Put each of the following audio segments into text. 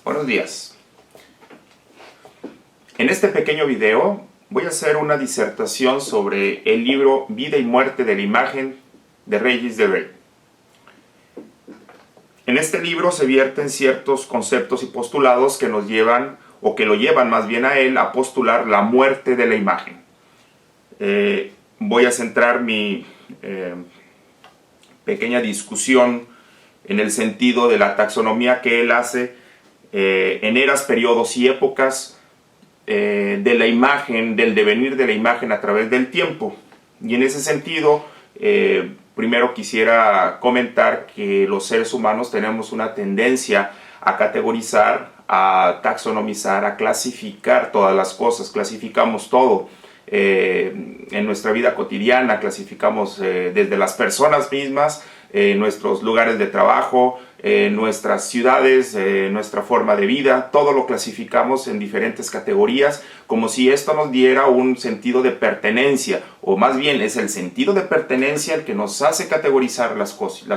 Buenos días. En este pequeño video voy a hacer una disertación sobre el libro Vida y Muerte de la Imagen de Regis Debray. En este libro se vierten ciertos conceptos y postulados que nos llevan, o que lo llevan más bien a él, a postular la muerte de la imagen. Voy a centrar mi pequeña discusión en el sentido de la taxonomía que él hace en eras, periodos y épocas de la imagen, del devenir de la imagen a través del tiempo. Y en ese sentido, primero quisiera comentar que los seres humanos tenemos una tendencia a categorizar, a taxonomizar, a clasificar todas las cosas. Clasificamos todo. En nuestra vida cotidiana clasificamos desde las personas mismas, nuestros lugares de trabajo, nuestras ciudades, nuestra forma de vida, todo lo clasificamos en diferentes categorías, como si esto nos diera un sentido de pertenencia, o más bien es el sentido de pertenencia el que nos hace categorizar las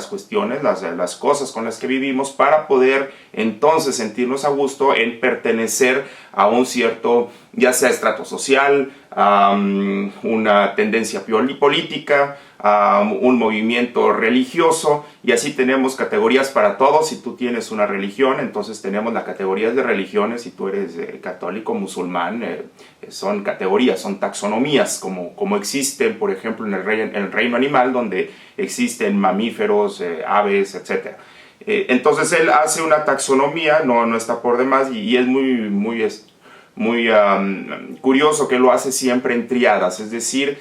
cuestiones, las cosas con las que vivimos, para poder entonces sentirnos a gusto en pertenecer a un cierto, ya sea estrato social, a una tendencia política, a un movimiento religioso, y así tenemos categorías para todos. Si tú tienes una religión, entonces tenemos las categorías de religiones. Si tú eres católico, musulmán, son categorías, son taxonomías, como existen, por ejemplo, en el reino animal, donde existen mamíferos, aves, etc. Entonces él hace una taxonomía, no está por demás, y es muy curioso que lo hace siempre en triadas, es decir,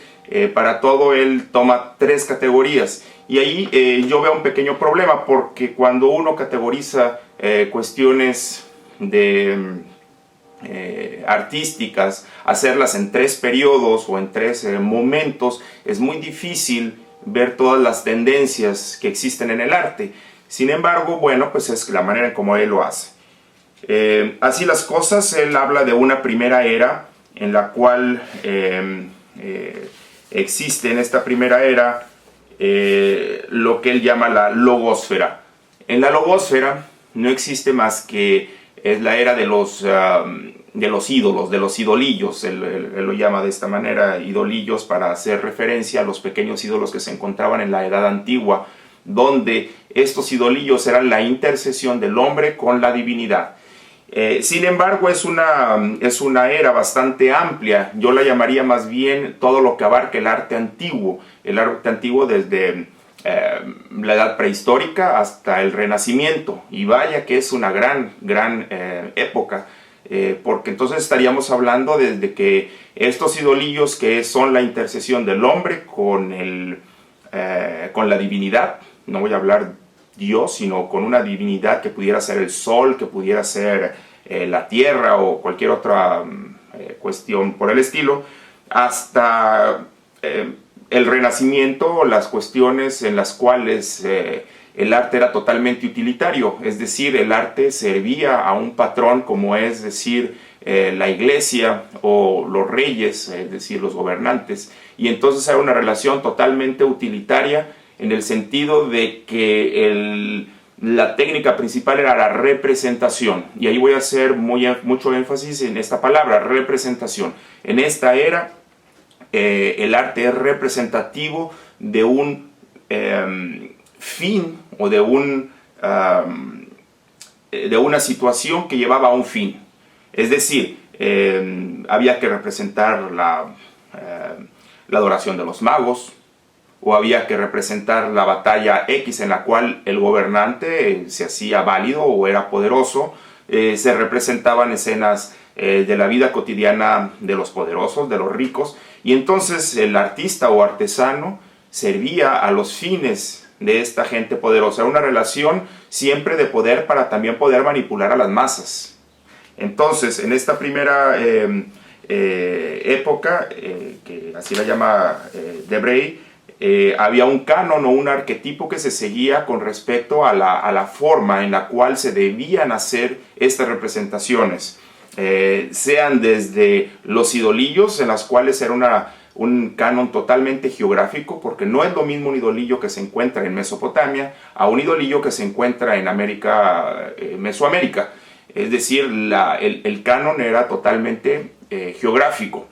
para todo él toma 3 categorías. Y ahí yo veo un pequeño problema, porque cuando uno categoriza cuestiones artísticas, hacerlas en 3 periodos o en 3 momentos, es muy difícil ver todas las tendencias que existen en el arte. Sin embargo, bueno, pues es la manera en cómo él lo hace. Así las cosas, él habla de una primera era en la cual existe en esta primera era lo que él llama la logósfera. En la logósfera no existe más que es la era de los ídolos, de los idolillos. Él lo llama de esta manera, idolillos, para hacer referencia a los pequeños ídolos que se encontraban en la Edad Antigua, donde estos idolillos eran la intercesión del hombre con la divinidad. Sin embargo, es una era bastante amplia. Yo la llamaría más bien todo lo que abarca el arte antiguo. El arte antiguo desde la edad prehistórica hasta el Renacimiento. Y vaya que es una gran época. Porque entonces estaríamos hablando desde que estos idolillos, que son la intercesión del hombre con la divinidad, no voy a hablar Dios, sino con una divinidad que pudiera ser el sol, que pudiera ser la tierra o cualquier otra cuestión por el estilo, hasta el Renacimiento, las cuestiones en las cuales el arte era totalmente utilitario, es decir, el arte servía a un patrón, como es decir, la iglesia o los reyes, es decir, los gobernantes, y entonces era una relación totalmente utilitaria, en el sentido de que la técnica principal era la representación. Y ahí voy a hacer mucho énfasis en esta palabra, representación. En esta era, el arte es representativo de un fin, o de una situación que llevaba a un fin. Es decir, había que representar la adoración de los magos, o había que representar la batalla X en la cual el gobernante se hacía válido o era poderoso. Se representaban escenas de la vida cotidiana de los poderosos, de los ricos, y entonces el artista o artesano servía a los fines de esta gente poderosa. Era una relación siempre de poder, para también poder manipular a las masas. Entonces, en esta primera época, que así la llama Debray, había un canon o un arquetipo que se seguía con respecto a la forma en la cual se debían hacer estas representaciones. Sean desde los idolillos, en las cuales era un canon totalmente geográfico, porque no es lo mismo un idolillo que se encuentra en Mesopotamia a un idolillo que se encuentra en Mesoamérica. Es decir, el canon era totalmente geográfico.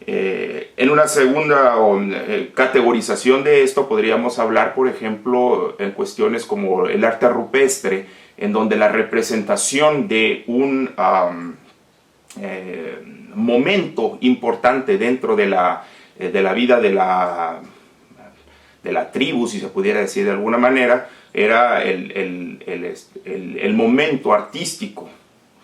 En una segunda categorización de esto podríamos hablar, por ejemplo, en cuestiones como el arte rupestre, en donde la representación de un momento importante dentro de la vida de la tribu, si se pudiera decir de alguna manera, era el momento artístico,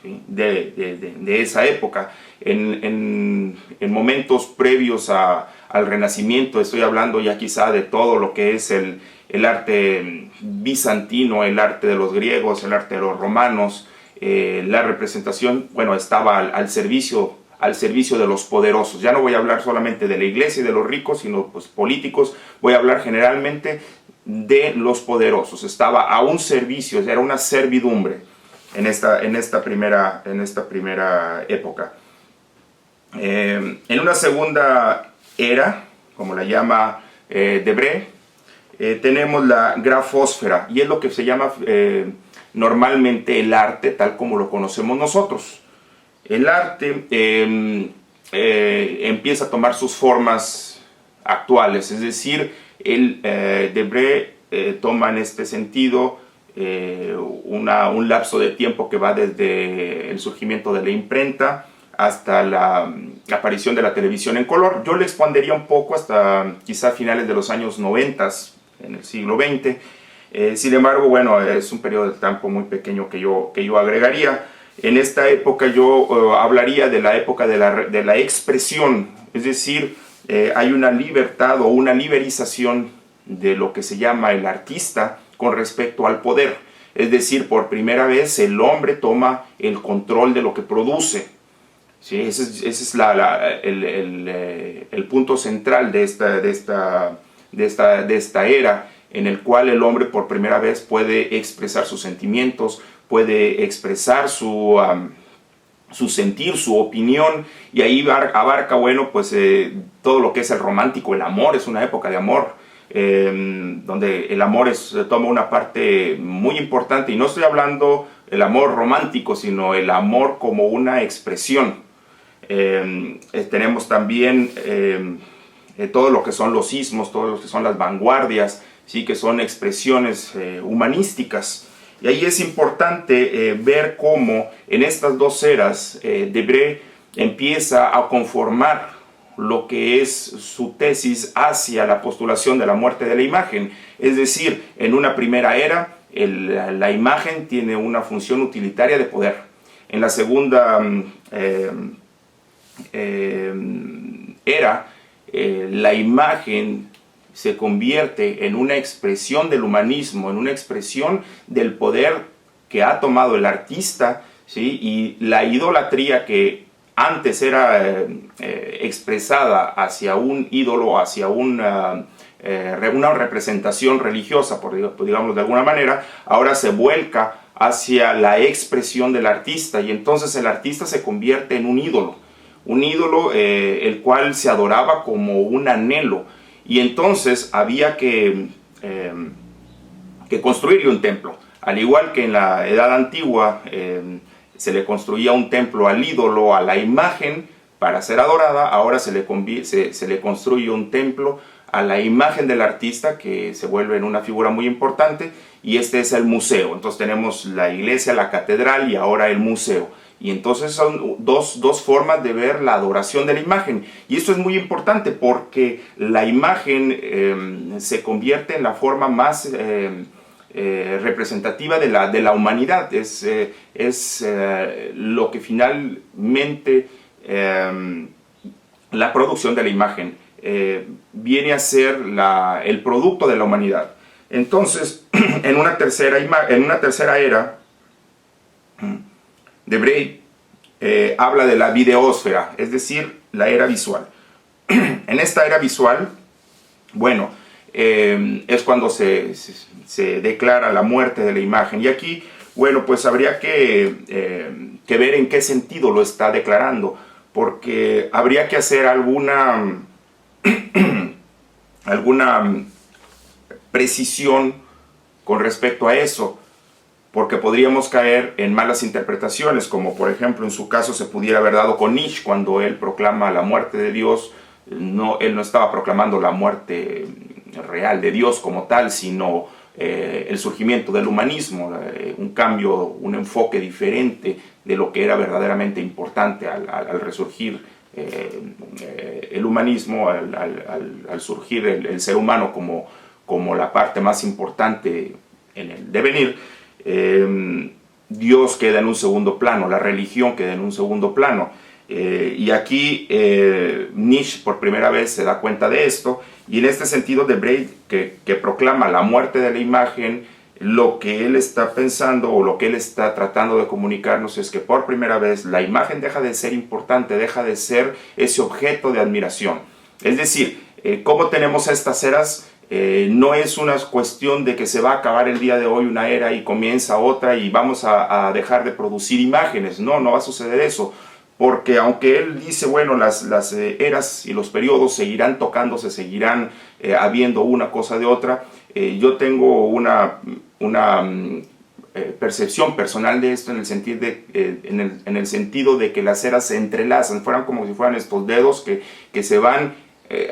¿sí?, de esa época. En momentos previos al Renacimiento, estoy hablando ya quizá de todo lo que es el arte bizantino, el arte de los griegos, el arte de los romanos. La representación, bueno, estaba al servicio de los poderosos. Ya no voy a hablar solamente de la iglesia y de los ricos, sino pues políticos. Voy a hablar generalmente de los poderosos. Estaba a un servicio, era una servidumbre en esta primera época. En una segunda era, como la llama Debré, tenemos la grafósfera, y es lo que se llama normalmente el arte tal como lo conocemos nosotros. El arte empieza a tomar sus formas actuales, es decir, Debré toma en este sentido un lapso de tiempo que va desde el surgimiento de la imprenta hasta la aparición de la televisión en color. Yo le expandería un poco hasta quizá finales de los años 90, en el siglo XX. Sin embargo, bueno, es un periodo de tiempo muy pequeño que yo agregaría. En esta época yo hablaría de la época de la expresión, es decir, hay una libertad o una liberización de lo que se llama el artista con respecto al poder. Es decir, por primera vez el hombre toma el control de lo que produce. Sí, ese es el punto central de esta era, en el cual el hombre por primera vez puede expresar sus sentimientos, puede expresar su sentir, su opinión, y ahí abarca, bueno, pues todo lo que es el romántico, el amor. Es una época de amor, donde el amor toma una parte muy importante, y no estoy hablando del amor romántico, sino el amor como una expresión. Tenemos también todo lo que son los ismos, todo lo que son las vanguardias, ¿sí?, que son expresiones humanísticas. Y ahí es importante ver cómo en estas dos eras Debré empieza a conformar lo que es su tesis hacia la postulación de la muerte de la imagen. Es decir, en una primera era la imagen tiene una función utilitaria de poder. En la segunda era, la imagen se convierte en una expresión del humanismo, en una expresión del poder que ha tomado el artista, ¿sí?, y la idolatría que antes era expresada hacia un ídolo, hacia una representación religiosa, digamos de alguna manera, ahora se vuelca hacia la expresión del artista, y entonces el artista se convierte en un ídolo el cual se adoraba como un anhelo, y entonces había que construirle un templo. Al igual que en la Edad Antigua se le construía un templo al ídolo, a la imagen, para ser adorada, ahora se le construye un templo a la imagen del artista, que se vuelve en una figura muy importante, y este es el museo. Entonces tenemos la iglesia, la catedral, y ahora el museo. Y entonces son dos formas de ver la adoración de la imagen. Y esto es muy importante porque la imagen se convierte en la forma más representativa de la humanidad. Es lo que finalmente la producción de la imagen viene a ser el producto de la humanidad. Entonces, en una tercera era, Debré habla de la videósfera, es decir, la era visual. En esta era visual, bueno, es cuando se declara la muerte de la imagen. Y aquí, bueno, pues habría que ver en qué sentido lo está declarando, porque habría que hacer alguna precisión con respecto a eso. porque podríamos caer en malas interpretaciones, como por ejemplo en su caso se pudiera haber dado con Nietzsche cuando él proclama la muerte de Dios. Él no estaba proclamando la muerte real de Dios como tal, sino el surgimiento del humanismo, un cambio, un enfoque diferente de lo que era verdaderamente importante al resurgir el humanismo, al surgir el ser humano como la parte más importante en el devenir. Dios queda en un segundo plano, la religión queda en un segundo plano. Y aquí Nietzsche por primera vez se da cuenta de esto, y en este sentido Debray, que proclama la muerte de la imagen, lo que él está pensando o lo que él está tratando de comunicarnos es que por primera vez la imagen deja de ser importante, deja de ser ese objeto de admiración. Es decir, ¿cómo tenemos estas eras? No es una cuestión de que se va a acabar el día de hoy una era y comienza otra y vamos a dejar de producir imágenes. No, no va a suceder eso. Porque aunque él dice, bueno, las eras y los periodos seguirán tocándose, seguirán habiendo una cosa de otra, yo tengo una percepción personal de esto en el sentido de que las eras se entrelazan, fueran como si fueran estos dedos que se van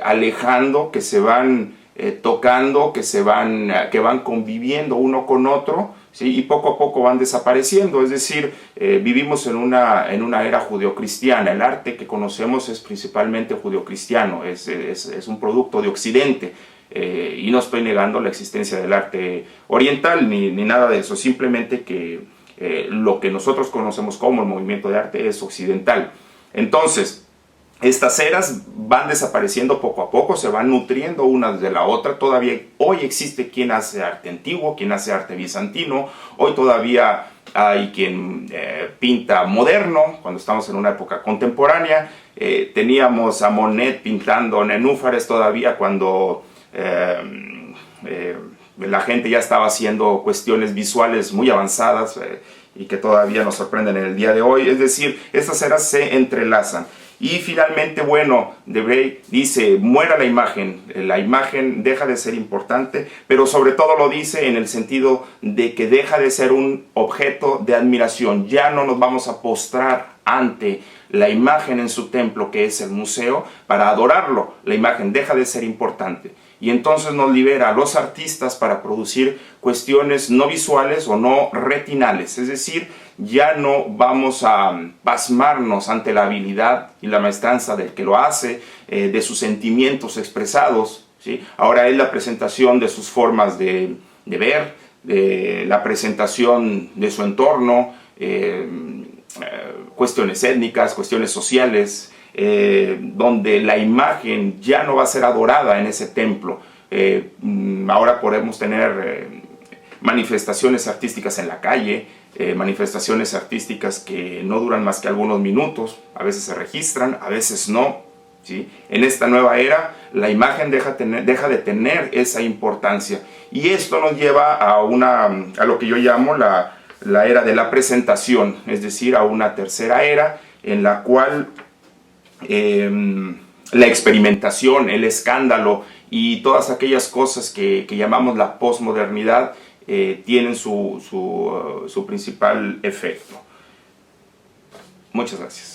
alejando, que se van tocando, que van conviviendo uno con otro, ¿sí? Y poco a poco van desapareciendo. Es decir, vivimos en una era judeocristiana. El arte que conocemos es principalmente judeocristiano, es un producto de Occidente. Y no estoy negando la existencia del arte oriental ni nada de eso, simplemente que lo que nosotros conocemos como el movimiento de arte es occidental. Entonces, estas eras van desapareciendo poco a poco, se van nutriendo una de la otra. Todavía hoy existe quien hace arte antiguo, quien hace arte bizantino. Hoy todavía hay quien pinta moderno, cuando estamos en una época contemporánea. Teníamos a Monet pintando nenúfares todavía cuando la gente ya estaba haciendo cuestiones visuales muy avanzadas y que todavía nos sorprenden en el día de hoy. Es decir, estas eras se entrelazan. Y finalmente, bueno, Debray dice, muera la imagen deja de ser importante, pero sobre todo lo dice en el sentido de que deja de ser un objeto de admiración. Ya no nos vamos a postrar ante la imagen en su templo, que es el museo, para adorarlo. La imagen deja de ser importante. Y entonces nos libera a los artistas para producir cuestiones no visuales o no retinales. Es decir, ya no vamos a pasmarnos ante la habilidad y la maestranza del que lo hace, de sus sentimientos expresados, ¿sí? Ahora es la presentación de sus formas de ver, la presentación de su entorno, cuestiones étnicas, cuestiones sociales, donde la imagen ya no va a ser adorada en ese templo. Ahora podemos tener manifestaciones artísticas en la calle, manifestaciones artísticas que no duran más que algunos minutos, a veces se registran, a veces no, ¿sí? En esta nueva era la imagen deja de tener esa importancia, y esto nos lleva a lo que yo llamo la era de la presentación, es decir, a una tercera era en la cual la experimentación, el escándalo y todas aquellas cosas que llamamos la posmodernidad tienen su principal efecto. Muchas gracias.